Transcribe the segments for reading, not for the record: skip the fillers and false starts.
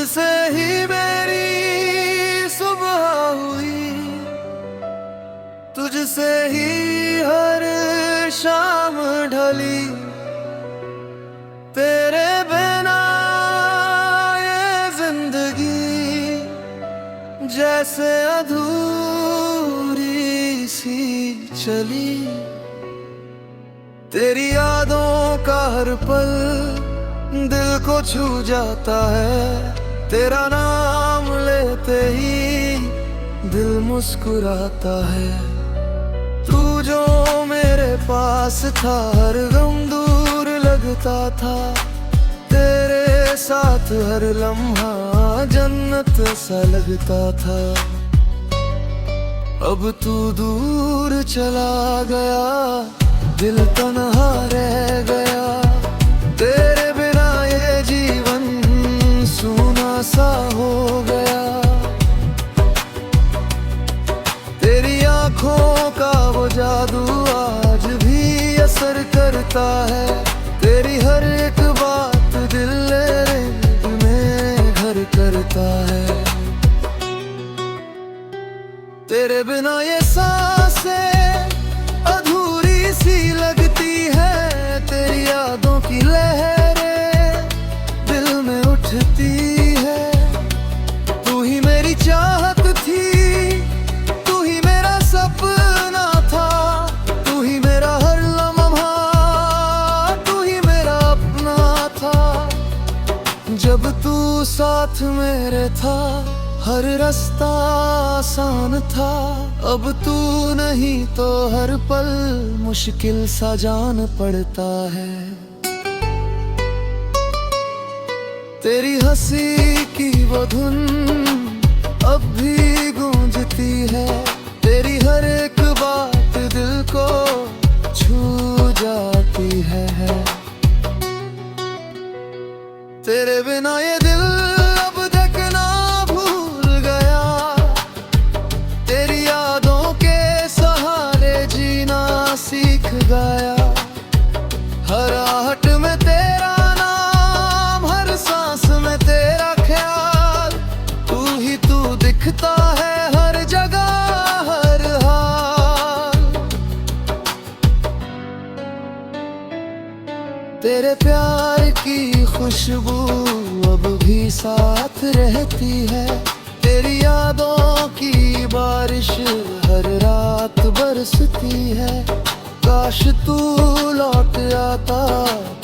तुझसे ही मेरी सुबह हुई, तुझसे ही हर शाम ढली। तेरे बिना ये जिंदगी जैसे अधूरी सी चली। तेरी यादों का हर पल दिल को छू जाता है, तेरा नाम लेते ही दिल मुस्कुराता है। तू जो मेरे पास था हर गम दूर लगता था, तेरे साथ हर लम्हा जन्नत सा लगता था। अब तू दूर चला गया, दिल तन्हा रह गया। तेरे बिना ये जीवन सूना सा हो गया। तेरी आंखों का वो जादू आज भी असर करता है, तेरी हर एक बात दिल में घर करता है। तेरे बिना ये सांसें अधूरी सी लगती है, तेरी यादों की लहरें दिल में उठती है। तू ही मेरी चाहत थी, तू ही मेरा सपना था, तू ही मेरा हर लम्हा, तू ही मेरा अपना था। जब तू साथ मेरे था हर रास्ता आसान था, अब तू नहीं तो हर पल मुश्किल सा जान पड़ता है। तेरी हंसी की वो धुन अब भी गूंजती है, तेरी हर एक बात दिल को छू जाती है। तेरे बिना ये दिल अब देखना भूल गया, तेरी यादों के सहारे जीना सीख गया। हर आहट में तेरा नाम, हर सांस में तेरा ख्याल, तू ही तू दिखता है हर जगह हर हाल। तेरे प्यार की खुशबू अब भी साथ रहती है, तेरी यादों की बारिश हर रात बरसती है। काश तू लौट आता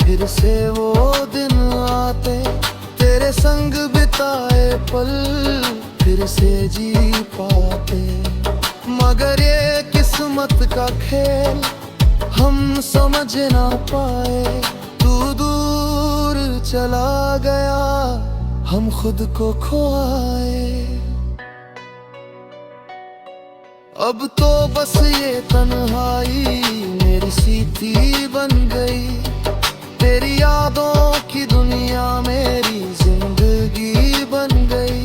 फिर से वो दिन आते, तेरे संग बिताए पल फिर से जी पाते। मगर ये किस्मत का खेल हम समझ ना पाए, तू दूर चला गया हम खुद को खोआए। अब तो बस ये तन्हाई मेरी सीधी बन गई, तेरी यादों की दुनिया मेरी जिंदगी बन गई।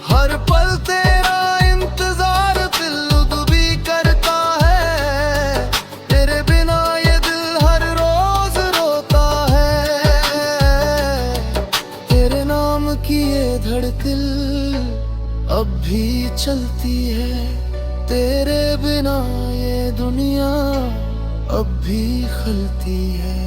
हर पल तेरा इंतजार दिल भी करता है, तेरे बिना ये दिल हर रोज रोता है। तेरे नाम की ये धड़कन अब भी चलती है, तेरे बिना ये दुनिया अब भी खलती है।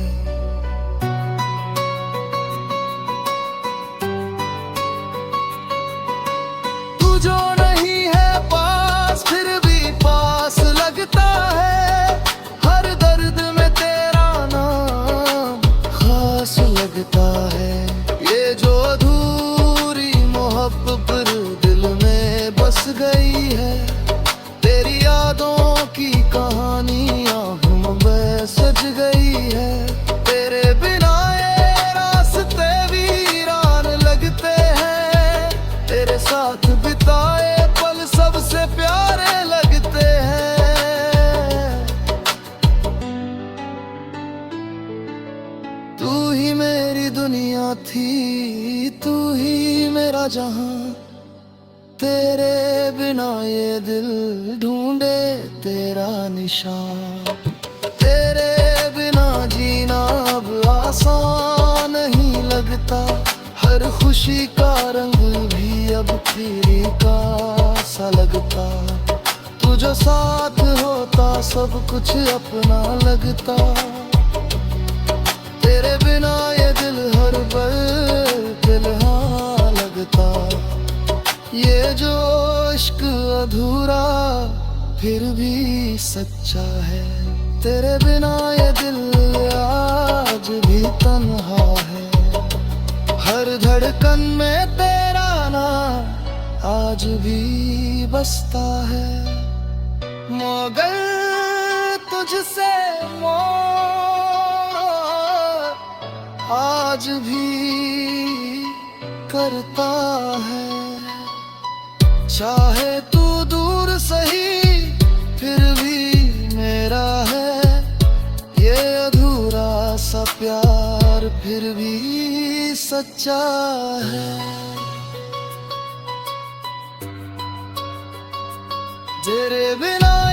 तू जो नहीं है पास फिर भी पास लगता है, हर दर्द में तेरा नाम खास लगता है। ये जो अधूरी मोहब्बत दिल में बस गई है, तेरी यादों की कहानियां हम में सज गई है। तेरे बिना ये रास्ते वीरान लगते हैं, तेरे साथ बिताए पल सबसे प्यारे लगते हैं। तू ही मेरी दुनिया थी, तू ही मेरा जहां, तेरे बिना ये दिल ढूंढे तेरा निशान। तेरे बिना जीना अब आसान नहीं लगता, हर खुशी का रंग भी अब फीका सा लगता। तू जो साथ होता सब कुछ अपना लगता। तेरे बिना ये दिल हर पल तिल्हा लगता। ये जो इश्क अधूरा फिर भी सच्चा है। तेरे बिना ये दिल आज भी तन्हा है। हर धड़कन में तेरा नाम आज भी बसता है। मगर तुझसे मोह आज भी करता है। चाहे तू दूर सही फिर भी मेरा है। ये अधूरा सा प्यार फिर भी सच्चा है। तेरे बिना